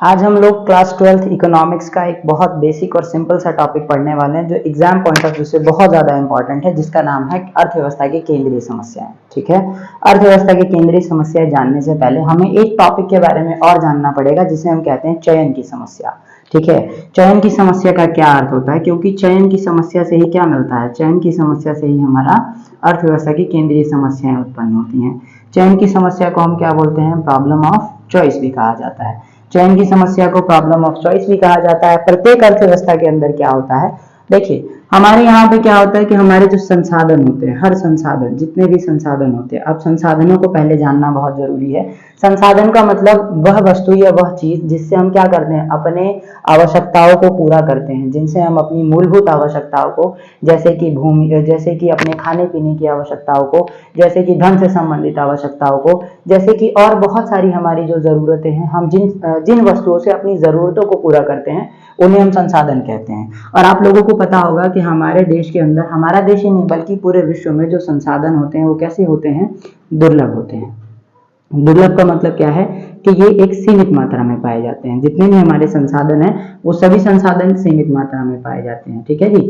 आज हम लोग क्लास 12th इकोनॉमिक्स का एक बहुत बेसिक और सिंपल सा टॉपिक पढ़ने वाले हैं जो एग्जाम पॉइंट ऑफ व्यू से बहुत ज़्यादा इंपॉर्टेंट है, जिसका नाम है अर्थव्यवस्था की केंद्रीय समस्याएं। ठीक है, अर्थव्यवस्था की केंद्रीय समस्याएं जानने से पहले हमें एक टॉपिक के बारे में और जानना पड़ेगा जिसे हम कहते हैं चयन की समस्या। ठीक है, चयन की समस्या का क्या अर्थ होता है, क्योंकि चयन की समस्या से ही क्या मिलता है, चयन की समस्या से ही हमारा अर्थव्यवस्था की केंद्रीय समस्याएं उत्पन्न होती हैं। चयन की समस्या को हम क्या बोलते हैं, प्रॉब्लम ऑफ चॉइस भी कहा जाता है। चयन की समस्या को प्रॉब्लम ऑफ चॉइस भी कहा जाता है। प्रत्येक अर्थव्यवस्था के अंदर क्या होता है, देखिए हमारे यहाँ पे क्या होता है कि हमारे जो संसाधन होते हैं, हर संसाधन, जितने भी संसाधन होते हैं, अब संसाधनों को पहले जानना बहुत जरूरी है। संसाधन का मतलब वह वस्तु या वह चीज जिससे हम क्या करते हैं, अपने आवश्यकताओं को पूरा करते हैं, जिनसे हम अपनी मूलभूत आवश्यकताओं को, जैसे कि भूमि, जैसे कि अपने खाने पीने की आवश्यकताओं को, जैसे कि धन से संबंधित आवश्यकताओं को, जैसे कि और बहुत सारी हमारी जो जरूरतें हैं, हम जिन जिन वस्तुओं से अपनी जरूरतों को पूरा करते हैं उन्हें हम संसाधन कहते हैं। और आप लोगों को पता होगा कि हमारे देश के अंदर, हमारा देश ही नहीं बल्कि पूरे विश्व में जो संसाधन होते हैं वो कैसे होते हैं, दुर्लभ होते हैं। दुर्लभ का मतलब क्या है कि ये एक सीमित मात्रा में पाए जाते हैं। जितने भी हमारे संसाधन हैं वो सभी संसाधन सीमित मात्रा में पाए जाते हैं। ठीक है जी,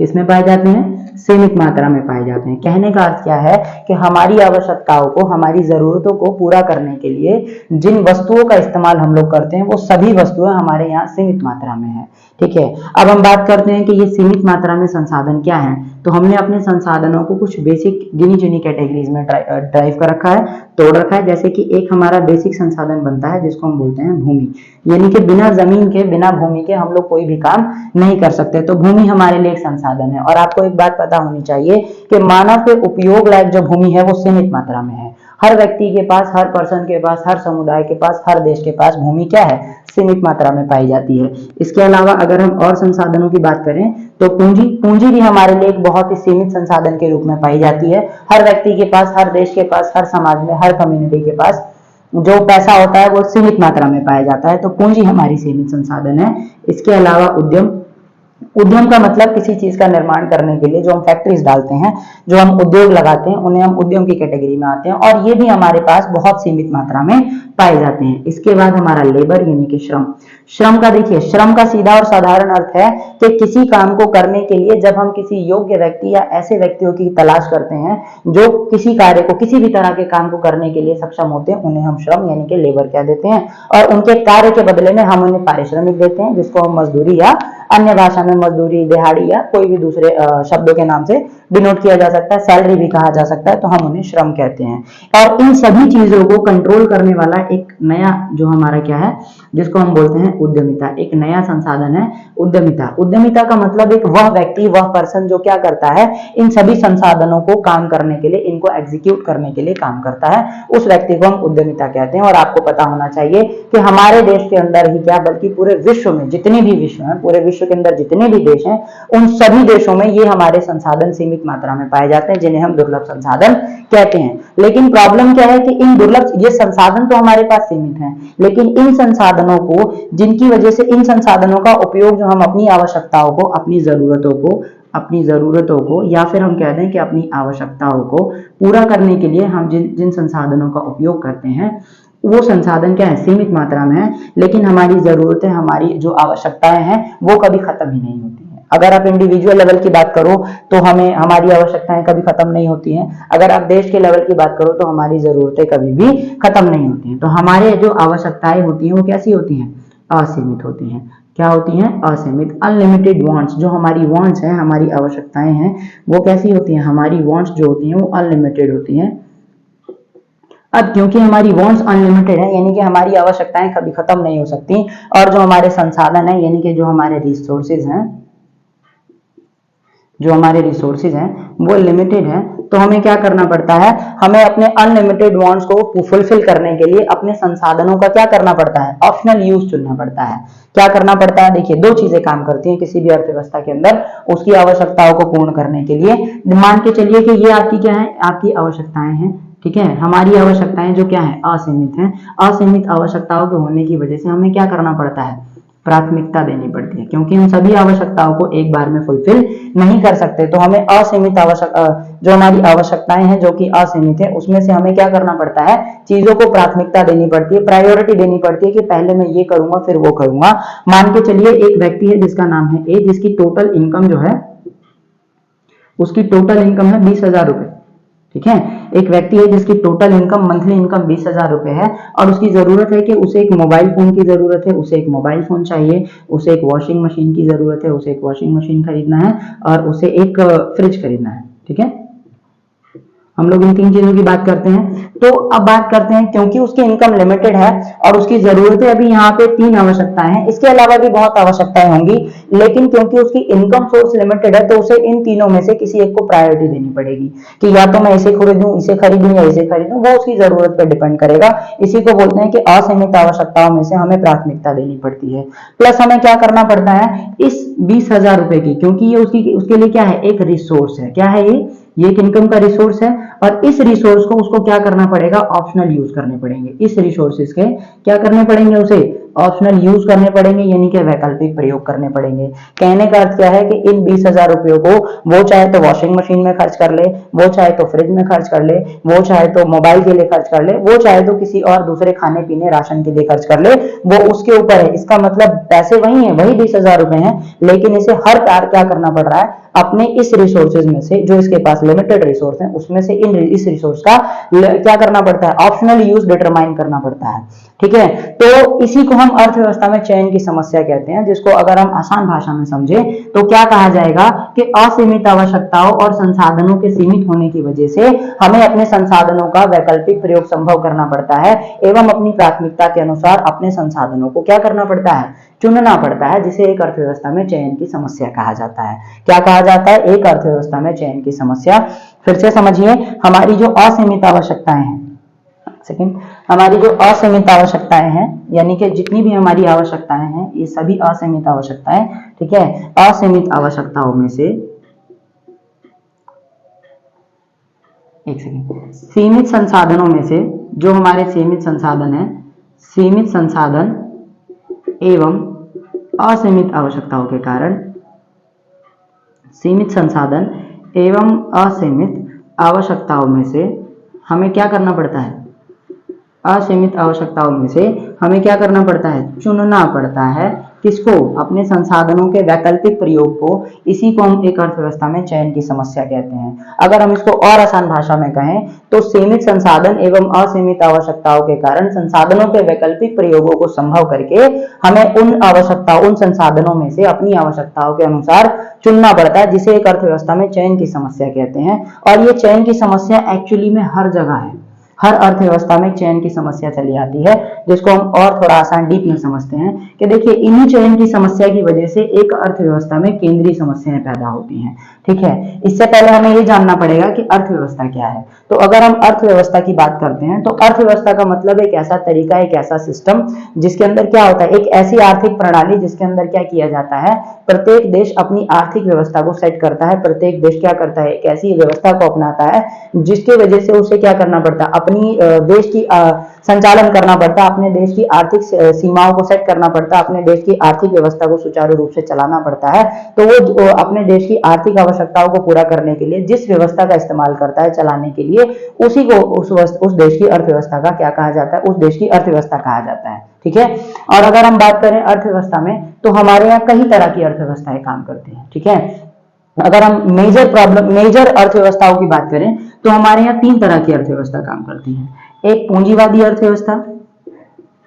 किसमें पाए जाते हैं, सीमित मात्रा में पाए जाते हैं। कहने का अर्थ क्या है कि हमारी आवश्यकताओं को, हमारी जरूरतों को पूरा करने के लिए जिन वस्तुओं का इस्तेमाल हम लोग करते हैं वो सभी वस्तुएं हमारे यहाँ सीमित मात्रा में है। ठीक है, अब हम बात करते हैं कि ये सीमित मात्रा में संसाधन क्या है। तो हमने अपने संसाधनों को कुछ बेसिक गिनी चुनी कैटेगरीज में ड्राइव कर रखा है, तोड़ रखा है। जैसे कि एक हमारा बेसिक संसाधन बनता है जिसको हम बोलते हैं भूमि, यानी कि बिना जमीन के, बिना भूमि के हम लोग कोई भी काम नहीं कर सकते। तो भूमि हमारे लिए एक संसाधन है। और आपको एक बात पता होनी चाहिए कि मानव के उपयोग लायक जो भूमि है वो सीमित मात्रा में है। हर व्यक्ति के पास, हर पर्सन के पास, हर समुदाय के पास, हर देश के पास भूमि क्या है, सीमित मात्रा में पाई जाती है। इसके अलावा अगर हम और संसाधनों की बात करें तो पूंजी, पूंजी भी हमारे लिए एक बहुत ही सीमित संसाधन के रूप में पाई जाती है। हर व्यक्ति के पास, हर देश के पास, हर समाज में, हर कम्युनिटी के पास जो पैसा होता है वो सीमित मात्रा में पाया जाता है। तो पूंजी हमारी सीमित संसाधन है। इसके अलावा उद्यम, उद्यम का मतलब किसी चीज का निर्माण करने के लिए जो हम फैक्ट्रीज डालते हैं, जो हम उद्योग लगाते हैं, उन्हें हम उद्यम की कैटेगरी में आते हैं। और ये भी हमारे पास बहुत सीमित मात्रा में पाए जाते हैं। इसके बाद हमारा लेबर यानी कि श्रम। श्रम का देखिए, श्रम का सीधा और साधारण अर्थ है कि किसी काम को करने के लिए जब हम किसी योग्य व्यक्ति या ऐसे व्यक्तियों की तलाश करते हैं जो किसी कार्य को, किसी भी तरह के काम को करने के लिए सक्षम होते हैं, उन्हें हम श्रम यानी कि लेबर कह देते हैं। और उनके कार्य के बदले में हम उन्हें पारिश्रमिक देते हैं, जिसको हम मजदूरी या अन्य भाषा में मजदूरी, दिहाड़ी या कोई भी दूसरे शब्दों के नाम से डिनोट किया जा सकता है, सैलरी भी कहा जा सकता है। तो हम उन्हें श्रम कहते हैं। और इन सभी चीजों को कंट्रोल करने वाला एक नया जो हमारा क्या है, जिसको हम बोलते हैं उद्यमिता, एक नया संसाधन है उद्यमिता। उद्यमिता का मतलब एक वह व्यक्ति, वह पर्सन जो क्या करता है, इन सभी संसाधनों को काम करने के लिए, इनको एग्जीक्यूट करने के लिए काम करता है, उस व्यक्ति को हम उद्यमिता कहते हैं। और आपको पता होना चाहिए कि हमारे देश के अंदर ही क्या, बल्कि पूरे विश्व में जितने भी विश्व हैं, पूरे विश्व के अंदर जितने भी देश हैं, उन सभी देशों में ये हमारे संसाधन सीमित मात्रा में पाए जाते हैं, जिन्हें हम दुर्लभ संसाधन कहते हैं। लेकिन प्रॉब्लम क्या है कि इन दुर्लभ, ये संसाधन तो हमारे पास सीमित हैं, लेकिन इन संसाधनों को, जिनकी वजह से इन संसाधनों का उपयोग जो हम अपनी आवश्यकताओं को, अपनी जरूरतों को या फिर हम कहते हैं कि अपनी आवश्यकताओं को पूरा करने के लिए हम जिन जिन संसाधनों का उपयोग करते हैं वो संसाधन क्या है, सीमित मात्रा में है। लेकिन हमारी जरूरतें, हमारी जो आवश्यकताएं हैं वो कभी खत्म ही नहीं होती हैं। अगर आप इंडिविजुअल लेवल की बात करो तो हमें, हमारी आवश्यकताएं कभी खत्म नहीं होती हैं। अगर आप देश के लेवल की बात करो तो हमारी जरूरतें कभी भी खत्म नहीं होती हैं। तो हमारे जो आवश्यकताएं होती हैं वो कैसी होती हैं, असीमित होती हैं। क्या होती हैं, असीमित, अनलिमिटेड वांट्स। जो हमारी वांट्स हैं, हमारी आवश्यकताएं हैं, वो कैसी होती हैं, हमारी वांट्स जो होती हैं वो अनलिमिटेड होती हैं। अब क्योंकि हमारी वांट्स अनलिमिटेड है, यानी कि हमारी आवश्यकताएं कभी खत्म नहीं हो सकती, और जो हमारे संसाधन है, यानी कि जो हमारे रिसोर्सेज हैं, वो लिमिटेड है, तो हमें क्या करना पड़ता है, हमें अपने अनलिमिटेड वांट्स को फुलफिल करने के लिए अपने संसाधनों का क्या करना पड़ता है, ऑप्शनल यूज चुनना पड़ता है। क्या करना पड़ता है, देखिए दो चीजें काम करती हैं किसी भी अर्थव्यवस्था के अंदर उसकी आवश्यकताओं को पूर्ण करने के लिए। मान के चलिए कि ये आपकी क्या है, आपकी आवश्यकताएं हैं। ठीक है, हमारी आवश्यकताएं जो क्या है, असीमित हैं। असीमित आवश्यकताओं के होने की वजह से हमें क्या करना पड़ता है, प्राथमिकता देनी पड़ती है, क्योंकि हम सभी आवश्यकताओं को एक बार में फुलफिल नहीं कर सकते। तो हमें असीमित जो हमारी आवश्यकताएं हैं जो कि असीमित है, उसमें से हमें क्या करना पड़ता है, चीजों को प्राथमिकता देनी पड़ती है, प्रायोरिटी देनी पड़ती है कि पहले मैं ये करूंगा फिर वो करूंगा। मान के चलिए एक व्यक्ति है जिसका नाम है ए, जिसकी टोटल इनकम जो है, उसकी टोटल इनकम है 20,000 रुपए। ठीक है, एक व्यक्ति है जिसकी टोटल इनकम, मंथली इनकम 20,000 रुपए है और उसकी जरूरत है कि उसे एक मोबाइल फोन की जरूरत है, उसे एक मोबाइल फोन चाहिए, उसे एक वॉशिंग मशीन की जरूरत है, उसे एक वॉशिंग मशीन खरीदना है और उसे एक फ्रिज खरीदना है। ठीक है, हम लोग इन तीन चीजों की बात करते हैं। तो अब बात करते हैं, क्योंकि उसकी इनकम लिमिटेड है और उसकी जरूरतें अभी यहाँ पे 3 आवश्यकताएं हैं, इसके अलावा भी बहुत आवश्यकताएं होंगी, लेकिन क्योंकि उसकी इनकम सोर्स लिमिटेड है तो उसे इन तीनों में से किसी एक को प्रायोरिटी देनी पड़ेगी कि या तो मैं इसे खरीदूं, इसे खरीदूं या इसे खरीदूं, वो उसकी जरूरत पर डिपेंड करेगा। इसी को बोलते हैं कि असीमित आवश्यकताओं में से हमें प्राथमिकता देनी पड़ती है। प्लस हमें क्या करना पड़ता है, इस 20,000 रुपए की, क्योंकि ये उसके लिए क्या है, एक रिसोर्स है। क्या है ये एक इनकम का रिसोर्स है और इस रिसोर्स को उसको क्या करना पड़ेगा, ऑप्शनल यूज करने पड़ेंगे। इस रिसोर्सेज के क्या करने पड़ेंगे, उसे ऑप्शनल यूज करने पड़ेंगे, यानी कि वैकल्पिक प्रयोग करने पड़ेंगे। कहने का अर्थ क्या है कि इन 20,000 रुपयों को वो चाहे तो वॉशिंग मशीन में खर्च कर ले, वो चाहे तो फ्रिज में खर्च कर ले, वो चाहे तो मोबाइल के लिए खर्च कर ले, वो चाहे तो किसी और दूसरे खाने पीने राशन के लिए खर्च कर ले, वो उसके ऊपर है। इसका मतलब पैसे वही है, वही 20,000 रुपए हैं, लेकिन इसे हर बार क्या करना पड़ रहा है, अपने इस रिसोर्सेज में से, जो इसके पास लिमिटेड रिसोर्स है, उसमें से इस रिसोर्स का क्या करना पड़ता है, ऑप्शनल यूज डिटरमाइन करना पड़ता है। ठीक है, तो इसी को हम अर्थव्यवस्था में चयन की समस्या कहते हैं, जिसको अगर हम आसान भाषा में समझे तो क्या कहा जाएगा कि असीमित आवश्यकताओं और संसाधनों के सीमित होने की वजह से हमें अपने संसाधनों का वैकल्पिक प्रयोग संभव करना पड़ता है एवं अपनी प्राथमिकता के अनुसार अपने संसाधनों को क्या करना पड़ता है, चुनना पड़ता है, जिसे एक अर्थव्यवस्था में चयन की समस्या कहा जाता है। क्या कहा जाता है, एक अर्थव्यवस्था में चयन की समस्या। फिर से समझिए, हमारी जो असीमित आवश्यकताएं हैं, सेकंड, हमारी जो असीमित आवश्यकताएं हैं, यानी कि जितनी भी हमारी आवश्यकताएं हैं, ये सभी असीमित आवश्यकताएं, ठीक है, असीमित आवश्यकताओं में से, एक सेकंड, सीमित संसाधनों में से, जो हमारे सीमित संसाधन है, सीमित संसाधन एवं असीमित आवश्यकताओं के कारण, सीमित संसाधन एवं असीमित आवश्यकताओं में से हमें क्या करना पड़ता है, असीमित आवश्यकताओं में से हमें क्या करना पड़ता है, चुनना पड़ता है। किसको, अपने संसाधनों के वैकल्पिक प्रयोग को। इसी को हम एक अर्थव्यवस्था में चयन की समस्या कहते हैं। अगर हम इसको और आसान भाषा में कहें तो सीमित संसाधन एवं असीमित आवश्यकताओं के कारण संसाधनों के वैकल्पिक प्रयोगों को संभव करके हमें उन संसाधनों में से अपनी आवश्यकताओं के अनुसार चुनना पड़ता है, जिसे एक अर्थव्यवस्था में चयन की समस्या कहते हैं। और ये चयन की समस्या एक्चुअली में हर जगह है, हर अर्थव्यवस्था में चयन की समस्या चली आती है, जिसको हम और थोड़ा आसान डीप में समझते हैं कि देखिए, इन्हीं चयन की समस्या की वजह से एक अर्थव्यवस्था में केंद्रीय समस्याएं पैदा होती हैं। ठीक है, इससे पहले हमें ये जानना पड़ेगा कि अर्थव्यवस्था क्या है। तो अगर हम अर्थव्यवस्था की बात करते हैं तो अर्थव्यवस्था का मतलब एक ऐसा तरीका, एक ऐसा सिस्टम जिसके अंदर क्या होता है, एक ऐसी आर्थिक प्रणाली जिसके अंदर क्या किया जाता है, प्रत्येक देश अपनी आर्थिक व्यवस्था को सेट करता है, प्रत्येक देश क्या करता है, एक ऐसी व्यवस्था को अपनाता है जिसकी वजह से उसे क्या करना पड़ता है, अपनी देश की संचालन करना पड़ता है, अपने देश की आर्थिक सीमाओं को सेट करना पड़ता है, अपने देश की आर्थिक व्यवस्था को सुचारू रूप से चलाना पड़ता है। तो वो अपने देश की आर्थिक आवश्यकताओं को पूरा करने के लिए जिस व्यवस्था का इस्तेमाल करता है चलाने के लिए, उसी को उस देश की अर्थव्यवस्था का क्या कहा जाता है, उस देश की अर्थव्यवस्था कहा जाता है। ठीक है, और अगर हम बात करें अर्थव्यवस्था में तो हमारे यहाँ कई तरह की अर्थव्यवस्थाएं काम करती हैं। ठीक है, अगर हम मेजर अर्थव्यवस्थाओं की बात करें तो हमारे यहाँ 3 तरह की अर्थव्यवस्था काम करती है। एक पूंजीवादी अर्थव्यवस्था,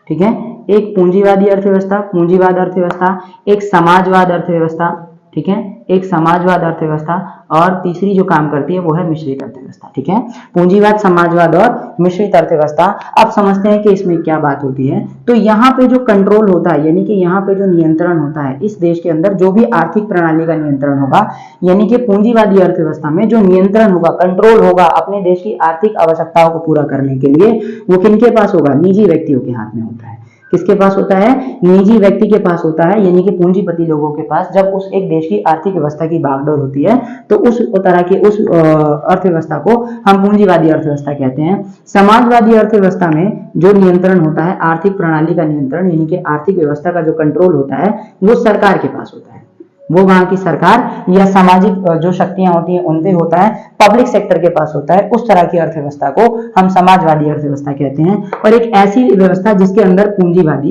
ठीक है, एक पूंजीवादी अर्थव्यवस्था, पूंजीवाद अर्थव्यवस्था, एक समाजवाद अर्थव्यवस्था, ठीक है, एक समाजवाद अर्थव्यवस्था, और तीसरी जो काम करती है वो है मिश्रित अर्थव्यवस्था। ठीक है, पूंजीवाद, समाजवाद और मिश्रित अर्थव्यवस्था। अब समझते हैं कि इसमें क्या बात होती है। तो यहाँ पे जो कंट्रोल होता है, यानी कि यहाँ पे जो नियंत्रण होता है, इस देश के अंदर जो भी आर्थिक प्रणाली का नियंत्रण होगा, यानी कि पूंजीवादी अर्थव्यवस्था में जो नियंत्रण होगा, कंट्रोल होगा अपने देश की आर्थिक आवश्यकताओं को पूरा करने के लिए, वो किनके पास होगा, निजी व्यक्तियों के हाथ में होता है। किसके पास होता है? निजी व्यक्ति के पास होता है, यानी कि पूंजीपति लोगों के पास। जब उस एक देश की आर्थिक व्यवस्था की बागडोर होती है तो उस तरह की उस अर्थव्यवस्था को हम पूंजीवादी अर्थव्यवस्था कहते हैं। समाजवादी अर्थव्यवस्था में जो नियंत्रण होता है, आर्थिक प्रणाली का नियंत्रण, यानी कि आर्थिक व्यवस्था का जो कंट्रोल होता है वो सरकार के पास होता है। वो वहां की सरकार या सामाजिक जो शक्तियां होती हैं उन पे होता है, पब्लिक सेक्टर के पास होता है। उस तरह की अर्थव्यवस्था को हम समाजवादी अर्थव्यवस्था कहते हैं। और एक ऐसी व्यवस्था जिसके अंदर पूंजीवाद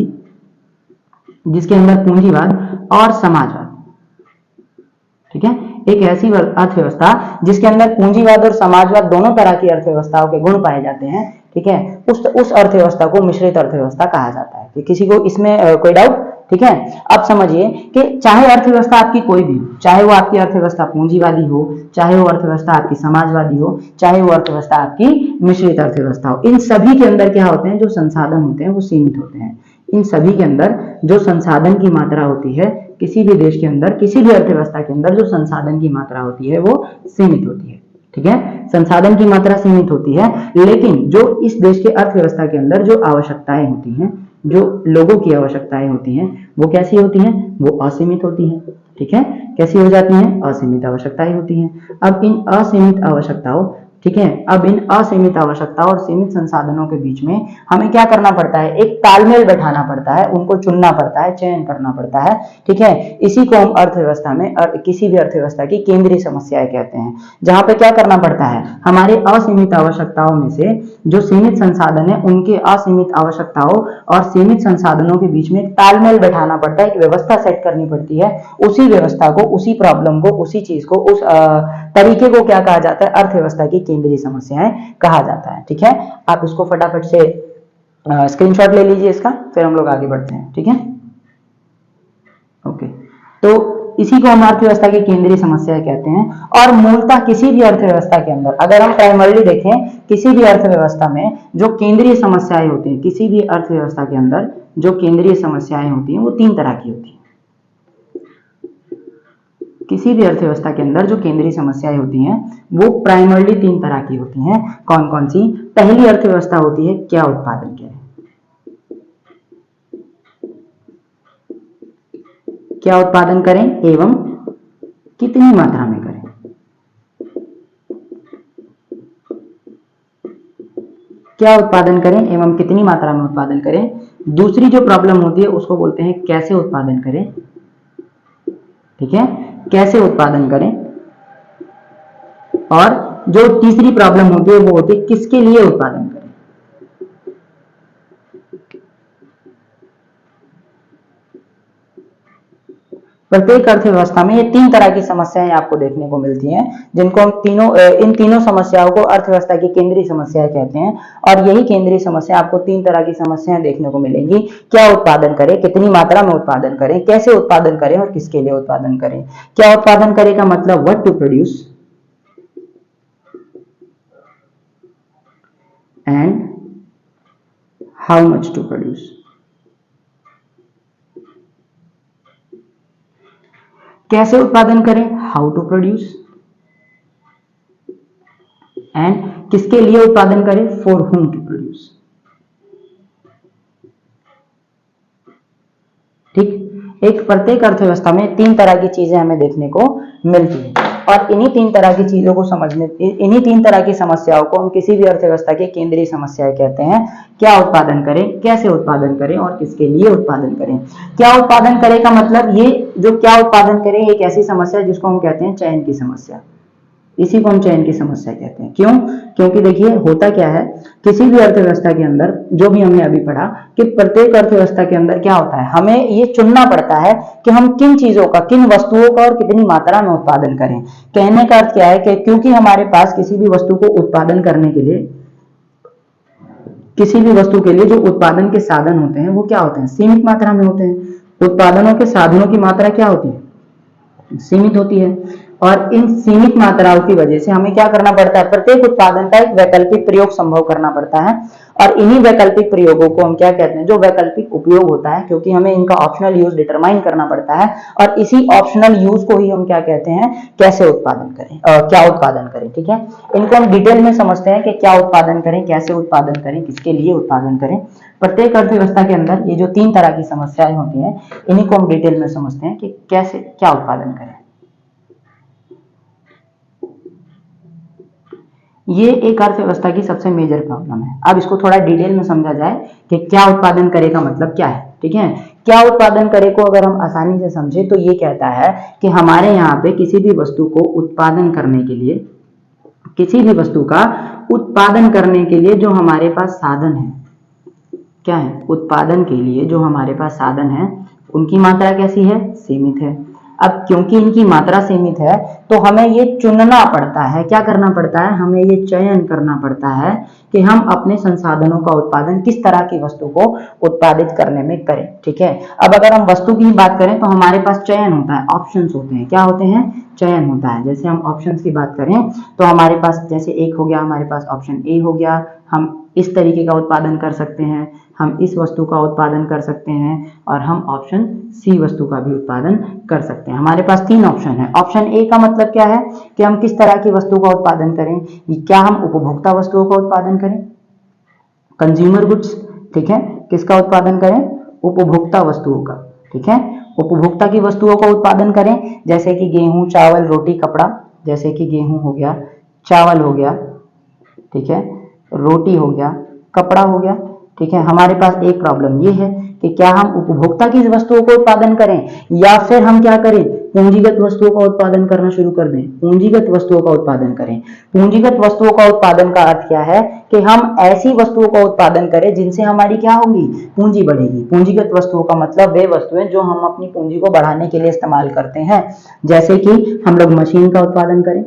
और समाजवाद, ठीक है, एक ऐसी अर्थव्यवस्था जिसके अंदर पूंजीवाद और समाजवाद दोनों तरह की अर्थव्यवस्थाओं के गुण पाए जाते हैं, ठीक है, उस अर्थव्यवस्था को मिश्रित अर्थव्यवस्था कहा जाता है। किसी को इसमें कोई डाउट? ठीक है, अब समझिए कि चाहे अर्थव्यवस्था आपकी कोई भी हो, चाहे वो आपकी अर्थव्यवस्था पूंजीवादी हो, चाहे वो अर्थव्यवस्था आपकी समाजवादी हो, चाहे वो अर्थव्यवस्था आपकी मिश्रित अर्थव्यवस्था हो, इन सभी के अंदर क्या होते हैं? जो संसाधन होते हैं वो सीमित होते हैं। इन सभी के अंदर जो संसाधन की मात्रा होती है, किसी भी देश के अंदर, किसी भी अर्थव्यवस्था के अंदर जो संसाधन की मात्रा होती है वो सीमित होती है। ठीक है, संसाधन की मात्रा सीमित होती है, लेकिन जो इस देश के अर्थव्यवस्था के अंदर जो आवश्यकताएं होती हैं, जो लोगों की आवश्यकताएं होती हैं, वो कैसी होती हैं? वो असीमित होती हैं। ठीक है, कैसी हो जाती हैं? असीमित आवश्यकताएं होती हैं। अब इन असीमित आवश्यकताओं, ठीक है, अब इन असीमित आवश्यकताओं और सीमित संसाधनों के बीच में हमें क्या करना पड़ता है? एक तालमेल बैठाना पड़ता है, उनको चुनना पड़ता है, चयन करना पड़ता है। ठीक है, इसी को हम अर्थव्यवस्था में किसी भी अर्थव्यवस्था की केंद्रीय समस्याएं कहते हैं, जहां पे क्या करना पड़ता है? हमारे असीमित आवश्यकताओं में से जो सीमित संसाधन है, उनके असीमित आवश्यकताओं और सीमित संसाधनों के बीच में एक तालमेल बैठाना पड़ता है, एक व्यवस्था सेट करनी पड़ती है। उसी व्यवस्था को, उसी प्रॉब्लम को, उसी चीज को, उस तरीके को क्या कहा जाता है? अर्थव्यवस्था की केंद्रीय समस्याएं कहा जाता है। ठीक है, आप इसको फटाफट से स्क्रीनशॉट ले लीजिए इसका, फिर हम लोग आगे बढ़ते हैं। ठीक है, ओके, तो इसी को हम अर्थव्यवस्था की केंद्रीय समस्या कहते हैं। और मूलतः किसी भी अर्थव्यवस्था के अंदर, अगर हम प्राइमरली देखें, किसी भी अर्थव्यवस्था में जो केंद्रीय समस्याएं होती हैं, किसी भी अर्थव्यवस्था के अंदर जो केंद्रीय समस्याएं होती हैं वो तीन तरह की होती हैं। किसी भी अर्थव्यवस्था के अंदर जो केंद्रीय समस्याएं होती हैं वो प्राइमरली तीन तरह की होती हैं। कौन कौन सी? पहली अर्थव्यवस्था होती है क्या उत्पादन करें, क्या उत्पादन करें एवं कितनी मात्रा में करें। क्या उत्पादन करें एवं कितनी मात्रा में उत्पादन करें। दूसरी जो प्रॉब्लम होती है उसको बोलते हैं कैसे उत्पादन करें। ठीक है, कैसे उत्पादन करें। और जो तीसरी प्रॉब्लम होती है वो होती है किसके लिए उत्पादन करें। प्रत्येक अर्थव्यवस्था में ये तीन तरह की समस्याएं आपको देखने को मिलती हैं, जिनको हम इन तीनों समस्याओं को अर्थव्यवस्था की केंद्रीय समस्याएं कहते हैं। और यही केंद्रीय समस्या आपको तीन तरह की समस्याएं देखने को मिलेंगी। क्या उत्पादन करें, कितनी मात्रा में उत्पादन करें, कैसे उत्पादन करें और किसके लिए उत्पादन करें। क्या उत्पादन करें का मतलब what to produce and how much to produce. कैसे उत्पादन करें, हाउ टू प्रोड्यूस, एंड किसके लिए उत्पादन करें, फॉर whom टू प्रोड्यूस। ठीक, एक प्रत्येक अर्थव्यवस्था में तीन तरह की चीजें हमें देखने को मिलती है, और इन्हीं तीन तरह की चीजों को समझने, इन्हीं तीन तरह की समस्याओं को हम किसी भी अर्थव्यवस्था की केंद्रीय समस्याएं कहते हैं। क्या उत्पादन करें, कैसे उत्पादन करें और किसके लिए उत्पादन करें। क्या उत्पादन करें का मतलब, ये जो क्या उत्पादन करें एक ऐसी समस्या है जिसको हम कहते हैं चयन की समस्या। इसी को हम चयन की समस्या कहते हैं। क्यों? क्योंकि देखिए होता क्या है, किसी भी अर्थव्यवस्था के अंदर, जो भी हमने अभी पढ़ा कि प्रत्येक अर्थव्यवस्था के अंदर क्या होता है, हमें ये चुनना पड़ता है कि हम किन चीजों का, किन वस्तुओं का और कितनी मात्रा में उत्पादन करें। कहने का अर्थ क्या है कि क्योंकि हमारे पास किसी भी वस्तु को उत्पादन करने के लिए, किसी भी वस्तु के लिए जो उत्पादन के साधन होते हैं वो क्या होते हैं, सीमित मात्रा में होते हैं। उत्पादनों के साधनों की मात्रा क्या होती है, सीमित होती है। और इन सीमित मात्राओं की वजह से हमें क्या करना पड़ता है, प्रत्येक उत्पादन का एक वैकल्पिक प्रयोग संभव करना पड़ता है। और इन्हीं वैकल्पिक प्रयोगों को हम क्या कहते हैं, जो वैकल्पिक उपयोग होता है, क्योंकि हमें इनका ऑप्शनल यूज डिटरमाइन करना पड़ता है और इसी ऑप्शनल यूज को ही हम क्या कहते हैं, कैसे उत्पादन करें, क्या उत्पादन करें। ठीक है, इनको हम डिटेल में समझते हैं कि क्या उत्पादन करें, कैसे उत्पादन करें, किसके लिए उत्पादन करें। प्रत्येक अर्थव्यवस्था के अंदर ये जो 3 तरह की समस्याएं होती हैं, इन्हीं को हम डिटेल में समझते हैं कि कैसे क्या उत्पादन करें। ये एक अर्थव्यवस्था की सबसे मेजर प्रॉब्लम है। अब इसको थोड़ा डिटेल में समझा जाए कि क्या उत्पादन करे का मतलब क्या है। ठीक है, क्या उत्पादन करे को अगर हम आसानी से समझे तो ये कहता है कि हमारे यहाँ पे किसी भी वस्तु को उत्पादन करने के लिए, किसी भी वस्तु का उत्पादन करने के लिए जो हमारे पास साधन है, क्या है, उत्पादन के लिए जो हमारे पास साधन है, उनकी मात्रा कैसी है, सीमित है। अब क्योंकि इनकी मात्रा सीमित है तो हमें ये चुनना पड़ता है, क्या करना पड़ता है, हमें ये चयन करना पड़ता है कि हम अपने संसाधनों का उत्पादन किस तरह की वस्तु को उत्पादित करने में करें। ठीक है, अब अगर हम वस्तु की बात करें तो हमारे पास चयन होता है, ऑप्शंस होते हैं, क्या होते हैं, चयन होता है। जैसे हम ऑप्शंस की बात करें तो हमारे पास जैसे एक हो गया, हमारे पास ऑप्शन ए हो गया, हम इस तरीके का उत्पादन कर सकते हैं, हम इस वस्तु का उत्पादन कर सकते हैं और हम ऑप्शन सी वस्तु का भी उत्पादन कर सकते हैं। हमारे पास 3 ऑप्शन है। ऑप्शन ए का मतलब क्या है कि हम किस तरह की वस्तु का उत्पादन करें, क्या हम उपभोक्ता वस्तुओं का उत्पादन करें, कंज्यूमर गुड्स। ठीक है, किसका उत्पादन करें, उपभोक्ता वस्तुओं का। ठीक है, उपभोक्ता की वस्तुओं का उत्पादन करें, जैसे कि गेहूं, चावल, रोटी, कपड़ा। जैसे कि गेहूं हो गया, चावल हो गया, ठीक है, रोटी हो गया, कपड़ा हो गया। ठीक है, हमारे पास एक प्रॉब्लम ये है कि क्या हम उपभोक्ता की वस्तुओं को उत्पादन करें या फिर हम क्या करें, पूंजीगत वस्तुओं का उत्पादन करना शुरू कर दें, पूंजीगत वस्तुओं का उत्पादन करें। पूंजीगत वस्तुओं का उत्पादन का अर्थ क्या है कि हम ऐसी वस्तुओं का उत्पादन करें जिनसे हमारी क्या होगी, पूंजी बढ़ेगी। पूंजीगत वस्तुओं का मतलब वे वस्तुएं जो हम अपनी पूंजी को बढ़ाने के लिए इस्तेमाल करते हैं। जैसे कि हम लोग मशीन का उत्पादन करें,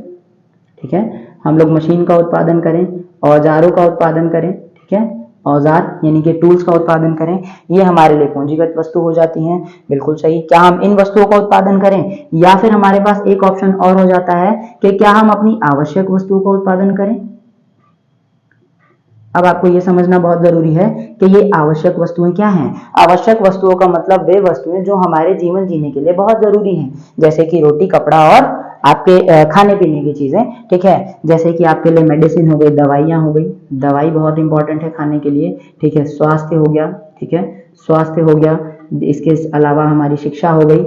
ठीक है, हम लोग मशीन का उत्पादन करें, औजारों का उत्पादन करें, ठीक है, औजार यानी कि टूल्स का उत्पादन करें, ये हमारे लिए पूंजीगत वस्तु हो जाती हैं। बिल्कुल सही। क्या हम इन वस्तुओं का उत्पादन करें या फिर हमारे पास एक ऑप्शन और हो जाता है कि क्या हम अपनी आवश्यक वस्तुओं का उत्पादन करें। अब आपको यह समझना बहुत जरूरी है कि ये आवश्यक वस्तुएं क्या हैं। आवश्यक वस्तुओं का मतलब वे वस्तुएं जो हमारे जीवन जीने के लिए बहुत जरूरी हैं, जैसे कि रोटी, कपड़ा और आपके खाने पीने की चीजें। ठीक है, जैसे कि आपके लिए मेडिसिन हो गई, दवाइयां हो गई, दवाई बहुत इंपॉर्टेंट है खाने के लिए। ठीक है, स्वास्थ्य हो गया, ठीक है, स्वास्थ्य हो गया। इसके अलावा हमारी शिक्षा हो गई,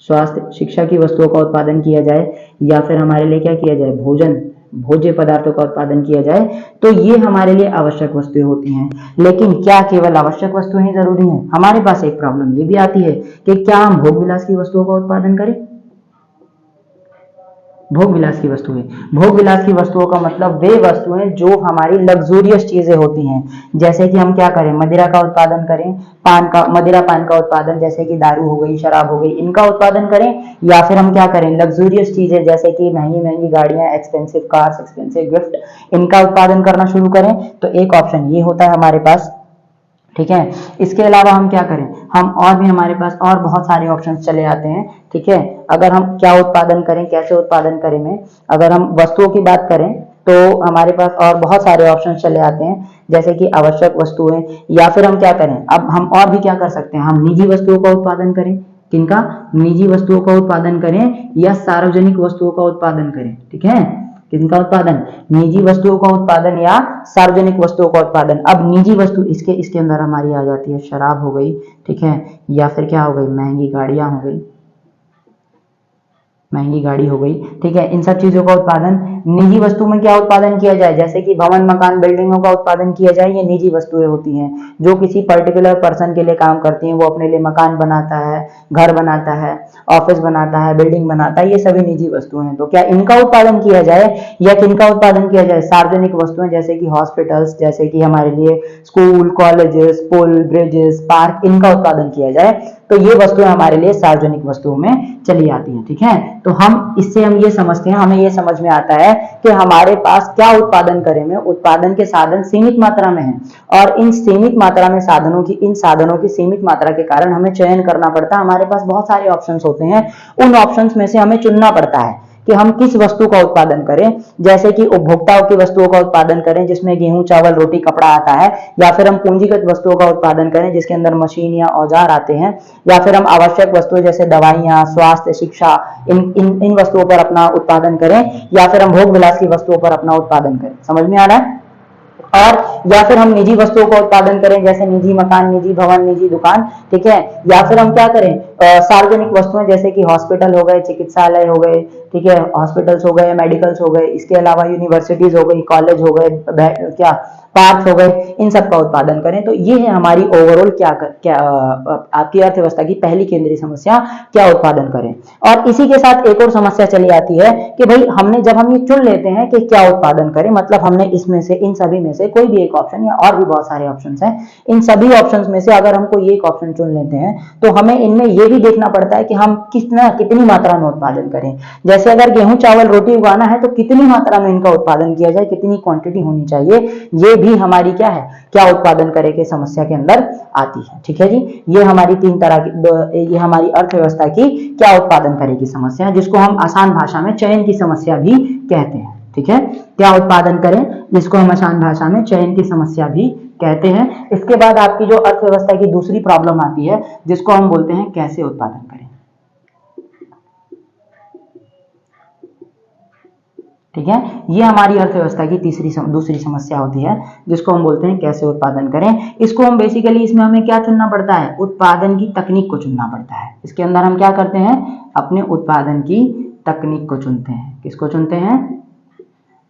स्वास्थ्य शिक्षा की वस्तुओं का उत्पादन किया जाए, या फिर हमारे लिए क्या किया जाए, भोजन, भोज्य पदार्थों का उत्पादन किया जाए, तो ये हमारे लिए आवश्यक वस्तुएं होती हैं। लेकिन क्या केवल आवश्यक वस्तुएं ही जरूरी हैं? हमारे पास एक प्रॉब्लम ये भी आती है कि क्या हम भोग विलास की वस्तुओं का उत्पादन करें। भोग विलास की वस्तुएं, भोग विलास की वस्तुओं का मतलब वे वस्तुएं जो हमारी लग्जूरियस चीजें होती हैं। जैसे कि हम क्या करें, मदिरा का उत्पादन करें, पान का, मदिरा पान का उत्पादन, जैसे कि दारू हो गई, शराब हो गई, इनका उत्पादन करें, या फिर हम क्या करें, लग्जूरियस चीजें जैसे कि महंगी महंगी गाड़ियां, एक्सपेंसिव कार्स, एक्सपेंसिव गिफ्ट, इनका उत्पादन करना शुरू करें। तो एक ऑप्शन ये होता है हमारे पास। ठीक है, इसके अलावा हम क्या करें, हम और भी हमारे पास और बहुत सारे ऑप्शंस चले आते हैं। ठीक है, अगर हम क्या उत्पादन करें, कैसे उत्पादन करें में अगर हम वस्तुओं की बात करें तो हमारे पास और बहुत सारे ऑप्शन चले आते हैं, जैसे कि आवश्यक वस्तुएं, या फिर हम क्या करें, अब हम और भी क्या कर सकते हैं, हम निजी वस्तुओं का उत्पादन करें। किनका, निजी वस्तुओं का उत्पादन करें या सार्वजनिक वस्तुओं का उत्पादन करें। ठीक है, किनका उत्पादन, निजी वस्तुओं का उत्पादन या सार्वजनिक वस्तुओं का उत्पादन। अब निजी वस्तु इसके अंदर हमारी आ जाती है शराब हो गई, ठीक है, या फिर क्या हो गई, महंगी गाड़ियां हो गई, महंगी गाड़ी हो गई। ठीक है, इन सब चीजों का उत्पादन निजी वस्तु में क्या उत्पादन किया जाए, जैसे कि भवन, मकान, बिल्डिंगों का उत्पादन किया जाए, ये निजी वस्तुएं होती हैं जो किसी पर्टिकुलर पर्सन के लिए काम करती हैं। वो अपने लिए मकान बनाता है, घर बनाता है, ऑफिस बनाता है, बिल्डिंग बनाता है, ये सभी निजी वस्तुएं हैं। तो क्या इनका उत्पादन किया जाए या किनका उत्पादन किया जाए, सार्वजनिक वस्तुएं जैसे कि हॉस्पिटल्स, जैसे कि हमारे लिए स्कूल, कॉलेजेस, पुल, ब्रिजेस, पार्क, इनका उत्पादन किया जाए, तो ये वस्तुएं हमारे लिए सार्वजनिक वस्तुओं में चली आती हैं। ठीक है, तो हम इससे हम ये समझते हैं, हमें ये समझ में आता है कि हमारे पास क्या उत्पादन करें में उत्पादन के साधन सीमित मात्रा में हैं, और इन सीमित मात्रा में इन साधनों की सीमित मात्रा के कारण हमें चयन करना पड़ता है। हमारे पास बहुत सारे ऑप्शंस होते हैं, उन ऑप्शंस में से हमें चुनना पड़ता है कि हम किस वस्तु का उत्पादन करें, जैसे कि उपभोक्ताओं की वस्तुओं का उत्पादन करें जिसमें गेहूं, चावल, रोटी, कपड़ा आता है, या फिर हम पूंजीगत वस्तुओं का उत्पादन करें जिसके अंदर मशीन या औजार आते हैं, या फिर हम आवश्यक वस्तुएं जैसे दवाइयां, स्वास्थ्य, शिक्षा, इन वस्तुओं पर अपना उत्पादन करें, या फिर हम भोग विलास की वस्तुओं पर अपना उत्पादन करें। समझ में आ रहा है? और या फिर हम निजी वस्तुओं का उत्पादन करें जैसे निजी मकान, निजी भवन, निजी दुकान, ठीक है। या फिर हम क्या करें, सार्वजनिक वस्तुएं जैसे कि हॉस्पिटल हो गए, चिकित्सालय हो गए, ठीक है, हॉस्पिटल्स हो गए, मेडिकल्स हो गए, इसके अलावा यूनिवर्सिटीज हो गई, कॉलेज हो गए, क्या पार्क हो गए, इन सब का उत्पादन करें। तो ये है हमारी ओवरऑल क्या आपकी अर्थव्यवस्था की पहली केंद्रीय समस्या, क्या उत्पादन करें। और इसी के साथ एक और समस्या चली आती है कि भाई हमने जब हम ये चुन लेते हैं कि क्या उत्पादन करें, मतलब हमने इसमें से, इन सभी में से कोई भी एक ऑप्शन, या और भी बहुत सारे ऑप्शन हैं, इन सभी ऑप्शंस में से अगर हम कोई एक ऑप्शन चुन लेते हैं तो हमें इनमें यह भी देखना पड़ता है कि हम कितनी मात्रा में उत्पादन करें। जैसे अगर गेहूं, चावल, रोटी उगाना है तो कितनी मात्रा में इनका उत्पादन किया जाए, कितनी क्वांटिटी होनी चाहिए, ये भी हमारी क्या है, क्या उत्पादन करें के समस्या के अंदर आती है। ठीक है जी, ये हमारी तीन तरह की, ये हमारी अर्थव्यवस्था की क्या उत्पादन करें की समस्या है, जिसको हम आसान भाषा में चयन की समस्या भी कहते हैं। ठीक है, क्या उत्पादन करें, जिसको हम आसान भाषा में चयन की समस्या भी कहते हैं। इसके बाद आपकी जो अर्थव्यवस्था की दूसरी प्रॉब्लम आती है जिसको हम बोलते हैं कैसे उत्पादन करें। ठीक है, ये हमारी अर्थव्यवस्था की दूसरी समस्या होती है जिसको हम बोलते हैं कैसे उत्पादन करें। इसको हम बेसिकली, इसमें हमें क्या चुनना पड़ता है, उत्पादन की तकनीक को चुनना पड़ता है। इसके अंदर हम क्या करते हैं, अपने उत्पादन की तकनीक को चुनते हैं। किसको चुनते हैं,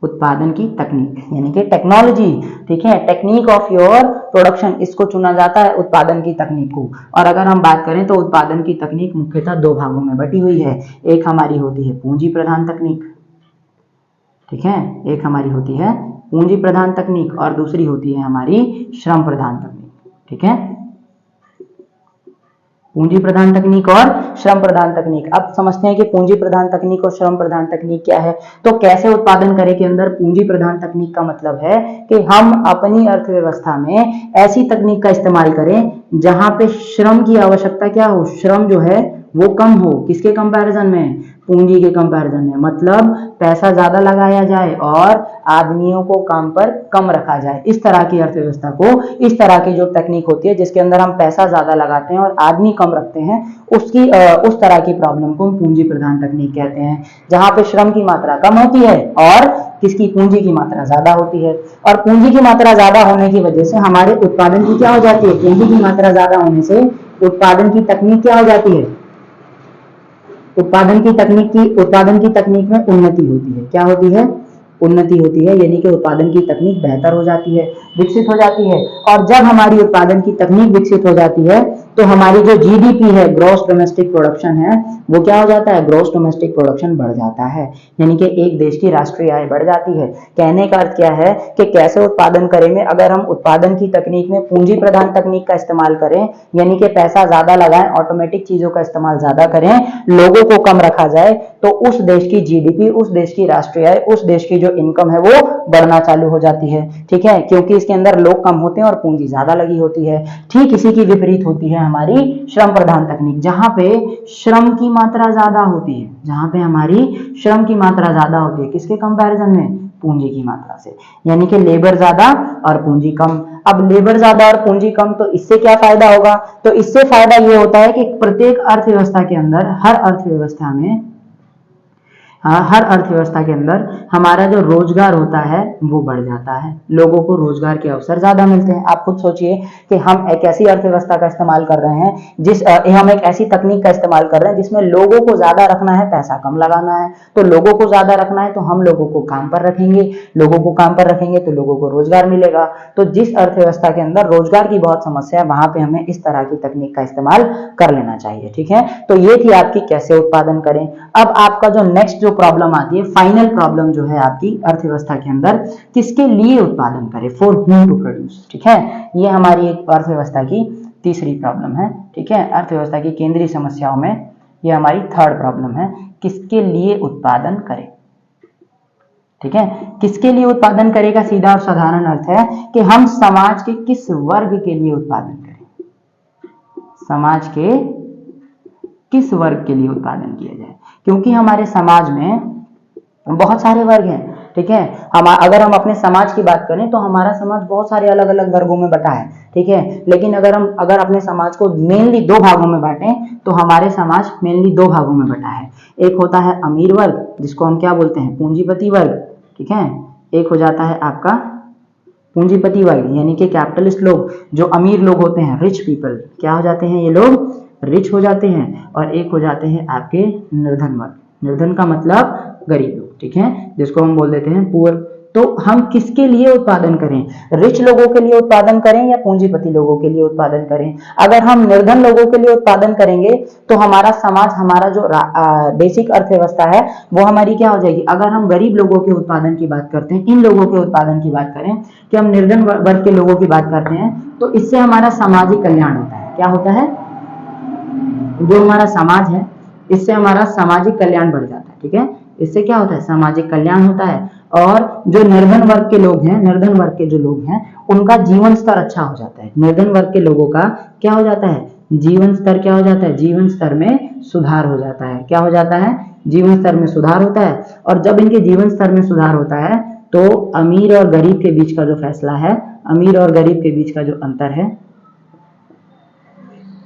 उत्पादन की तकनीक, यानी कि टेक्नोलॉजी। ठीक है, टेक्निक ऑफ योर प्रोडक्शन, इसको चुना जाता है उत्पादन की तकनीक को। और अगर हम बात करें तो उत्पादन की तकनीक मुख्यतः दो भागों में बटी हुई है। एक हमारी होती है पूंजी प्रधान तकनीक, ठीक है, एक हमारी होती है पूंजी प्रधान तकनीक और दूसरी होती है हमारी श्रम प्रधान तकनीक। ठीक है, पूंजी प्रधान तकनीक और श्रम प्रधान तकनीक। अब समझते हैं कि पूंजी प्रधान तकनीक और श्रम प्रधान तकनीक क्या है। तो कैसे उत्पादन करें के अंदर पूंजी प्रधान तकनीक का मतलब है कि हम अपनी अर्थव्यवस्था में ऐसी तकनीक का इस्तेमाल करें जहां पे श्रम की आवश्यकता क्या हो, श्रम जो है वो कम हो। किसके कंपैरिजन में, पूंजी के कंपैरिजन में। मतलब पैसा ज्यादा लगाया जाए और आदमियों को काम पर कम रखा जाए। इस तरह की अर्थव्यवस्था को, इस तरह की जो टेक्निक होती है जिसके अंदर हम पैसा ज्यादा लगाते हैं और आदमी कम रखते हैं, उस तरह की प्रॉब्लम को हम पूंजी प्रधान तकनीक कहते हैं। जहां पे श्रम की मात्रा कम होती है और किसकी, पूंजी की मात्रा ज्यादा होती है। और पूंजी की मात्रा ज्यादा होने की वजह से हमारे उत्पादन की क्या हो जाती है, पूंजी की मात्रा ज्यादा होने से उत्पादन की तकनीक क्या हो जाती है, उत्पादन की तकनीक में उन्नति होती है। क्या होती है, उन्नति होती है, यानी कि उत्पादन की तकनीक बेहतर हो जाती है, विकसित हो जाती है। और जब हमारी उत्पादन की तकनीक विकसित हो जाती है तो हमारी जो जीडीपी है, ग्रॉस डोमेस्टिक प्रोडक्शन है, वो क्या हो जाता है, ग्रॉस डोमेस्टिक प्रोडक्शन बढ़ जाता है, यानी कि एक देश की राष्ट्रीय आय बढ़ जाती है। कहने का अर्थ क्या है कि कैसे उत्पादन करेंगे, अगर हम उत्पादन की तकनीक में पूंजी प्रधान तकनीक का इस्तेमाल करें, यानी कि पैसा ज्यादा लगाएं, ऑटोमेटिक चीजों का इस्तेमाल ज्यादा करें, लोगों को कम रखा जाए, तो उस देश की जीडीपी, उस देश की राष्ट्रीय आय, उस देश की जो इनकम है वो बढ़ना चालू हो जाती है। ठीक है, क्योंकि इसके अंदर लोग कम होते हैं और पूंजी ज्यादा लगी होती है। ठीक इसी की विपरीत होती है हमारी श्रम प्रधान तकनीक, जहां पे श्रम की मात्रा ज्यादा होती है, जहां पे हमारी श्रम की मात्रा ज्यादा होती है। किसके कंपैरिजन में, पूंजी की मात्रा से, यानी कि लेबर ज्यादा और पूंजी कम। अब लेबर ज्यादा और पूंजी कम, तो इससे क्या फायदा होगा, तो इससे फायदा ये होता है कि प्रत्येक अर्थव्यवस्था के अंदर, हर अर्थव्यवस्था के अंदर हमारा जो रोजगार होता है वो बढ़ जाता है, लोगों को रोजगार के अवसर ज्यादा मिलते हैं। आप खुद सोचिए कि हम एक ऐसी अर्थव्यवस्था का इस्तेमाल कर रहे हैं, हम एक ऐसी तकनीक का इस्तेमाल कर रहे हैं जिसमें लोगों को ज्यादा रखना है, पैसा कम लगाना है। तो लोगों को ज्यादा रखना है तो हम लोगों को काम पर रखेंगे, लोगों को काम पर रखेंगे तो लोगों को रोजगार मिलेगा। तो जिस अर्थव्यवस्था के अंदर रोजगार की बहुत समस्या है, वहां पे हमें इस तरह की तकनीक का इस्तेमाल कर लेना चाहिए। ठीक है, तो ये थी आपकी कैसे उत्पादन करें। अब आपका जो नेक्स्ट प्रॉब्लम आती है, फाइनल प्रॉब्लम जो है आपकी अर्थव्यवस्था के अंदर, किसके लिए उत्पादन करें, फॉर हूम टू प्रोड्यूस। ठीक है, ये हमारी एक अर्थव्यवस्था की तीसरी प्रॉब्लम है। ठीक है, अर्थव्यवस्था की केंद्रीय समस्याओं में ये हमारी थर्ड प्रॉब्लम है, किसके लिए उत्पादन करें। ठीक है, किसके लिए उत्पादन करें का सीधा और साधारण अर्थ है कि हम समाज के किस वर्ग के लिए उत्पादन करें, समाज के किस वर्ग के लिए उत्पादन किया जाए। क्योंकि हमारे समाज में बहुत सारे वर्ग हैं, ठीक है। हम अगर हम अपने समाज की बात करें तो हमारा समाज बहुत सारे अलग अलग वर्गों में बटा है, ठीक है। लेकिन अगर अपने समाज को मेनली दो भागों में बांटें तो हमारे समाज मेनली दो भागों में बटा है। एक होता है अमीर वर्ग, जिसको हम क्या बोलते हैं, पूंजीपति वर्ग, ठीक है। एक हो जाता है आपका पूंजीपति वर्ग, यानी कि कैपिटलिस्ट लोग, जो अमीर लोग होते हैं, रिच पीपल, क्या हो जाते हैं ये लोग, रिच हो जाते हैं। और एक हो जाते हैं आपके निर्धन वर्ग, निर्धन का मतलब गरीब लोग, ठीक है, जिसको हम बोल देते हैं पुअर। तो हम किसके लिए उत्पादन करें, रिच लोगों के लिए उत्पादन करें या पूंजीपति लोगों के लिए उत्पादन करें? अगर हम निर्धन लोगों के लिए उत्पादन करेंगे तो हमारा समाज, हमारा जो बेसिक अर्थव्यवस्था है वो हमारी क्या हो जाएगी। अगर हम गरीब लोगों के उत्पादन की बात करते हैं, इन लोगों के उत्पादन की बात करें, कि हम निर्धन वर्ग के लोगों की बात करते हैं, तो इससे हमारा सामाजिक कल्याण होता है। क्या होता है, जो हमारा समाज है इससे हमारा सामाजिक कल्याण बढ़ जाता है, ठीक है। इससे क्या होता है, सामाजिक कल्याण होता है। और जो निर्धन वर्ग के लोग हैं, निर्धन वर्ग के जो लोग हैं, उनका जीवन स्तर अच्छा हो जाता है। निर्धन वर्ग के लोगों का क्या हो जाता है, जीवन स्तर क्या हो जाता है, जीवन स्तर में सुधार हो जाता है। क्या हो जाता है, जीवन स्तर में सुधार होता है। और जब इनके जीवन स्तर में सुधार होता है तो अमीर और गरीब के बीच का जो फैसला है, अमीर और गरीब के बीच का जो अंतर है,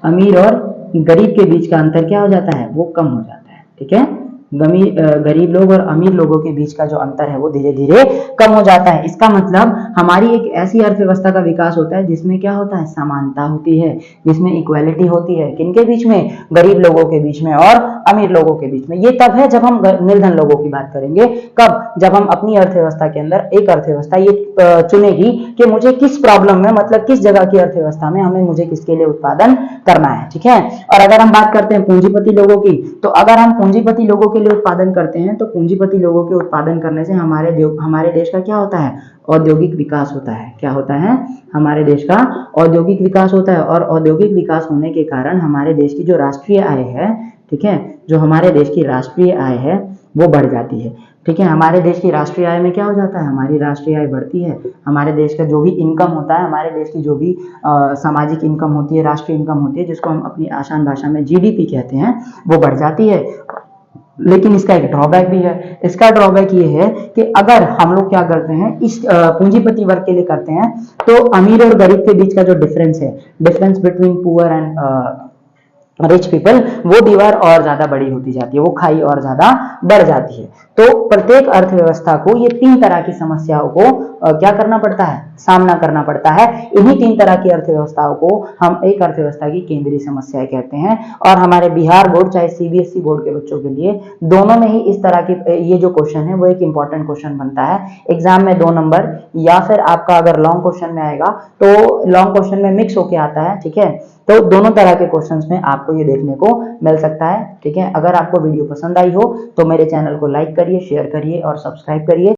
अमीर और गरीब के बीच का अंतर क्या हो जाता है, वो कम हो जाता है, ठीक है। गरीब लोग और अमीर लोगों के बीच का जो अंतर है वो धीरे धीरे कम हो जाता है। इसका मतलब हमारी एक ऐसी अर्थव्यवस्था का विकास होता है जिसमें क्या होता है, समानता होती है, जिसमें इक्वालिटी होती है। किनके बीच में, गरीब लोगों के बीच में और अमीर लोगों के बीच में। ये तब है जब हम निर्धन लोगों की बात करेंगे। कब, जब हम अपनी अर्थव्यवस्था के अंदर एक अर्थव्यवस्था ये चुनेगी कि मुझे किस प्रॉब्लम में, मतलब किस जगह की अर्थव्यवस्था में हमें, मुझे किसके लिए उत्पादन करना है, ठीक है। और अगर हम बात करते हैं पूंजीपति लोगों की, तो अगर हम पूंजीपति लोगों के लिए उत्पादन करते हैं तो पूंजीपति लोगों के उत्पादन करने से हमारे देश का क्या होता है, औद्योगिक विकास होता है। क्या होता है, हमारे देश का औद्योगिक विकास होता है। और औद्योगिक विकास होने के कारण हमारे देश की जो राष्ट्रीय आय है, ठीक है, जो हमारे देश की राष्ट्रीय आय है वो बढ़ जाती है, ठीक है। हमारे देश की राष्ट्रीय आय में क्या हो जाता है, हमारी राष्ट्रीय आय बढ़ती है। हमारे देश का जो भी इनकम होता है, हमारे देश की जो भी सामाजिक इनकम होती है, राष्ट्रीय इनकम होती है, जिसको हम अपनी आसान भाषा में जीडीपी कहते हैं, वो बढ़ जाती है। लेकिन इसका एक ड्रॉबैक भी है। इसका ड्रॉबैक ये है कि अगर हम लोग क्या करते हैं, इस पूंजीपति वर्ग के लिए करते हैं, तो अमीर और गरीब के बीच का जो डिफरेंस है, difference between poor and rich people, वो दीवार और ज्यादा बड़ी होती जाती है, वो खाई और ज्यादा बढ़ जाती है। तो प्रत्येक अर्थव्यवस्था को ये तीन तरह की समस्याओं को क्या करना पड़ता है, सामना करना पड़ता है। इन्हीं तीन तरह की अर्थव्यवस्थाओं को हम एक अर्थव्यवस्था की केंद्रीय समस्याएं कहते हैं। और हमारे बिहार बोर्ड चाहे सीबीएसई बोर्ड के बच्चों के लिए दोनों में ही इस तरह की ये जो क्वेश्चन है वो एक इंपॉर्टेंट क्वेश्चन बनता है एग्जाम में 2 नंबर, या फिर आपका अगर लॉन्ग क्वेश्चन में आएगा तो लॉन्ग क्वेश्चन में मिक्स होके आता है, ठीक है। तो दोनों तरह के क्वेश्चंस में आपको ये देखने को मिल सकता है, ठीक है। अगर आपको वीडियो पसंद आई हो तो मेरे चैनल को लाइक करिए, शेयर करिए और सब्सक्राइब करिए।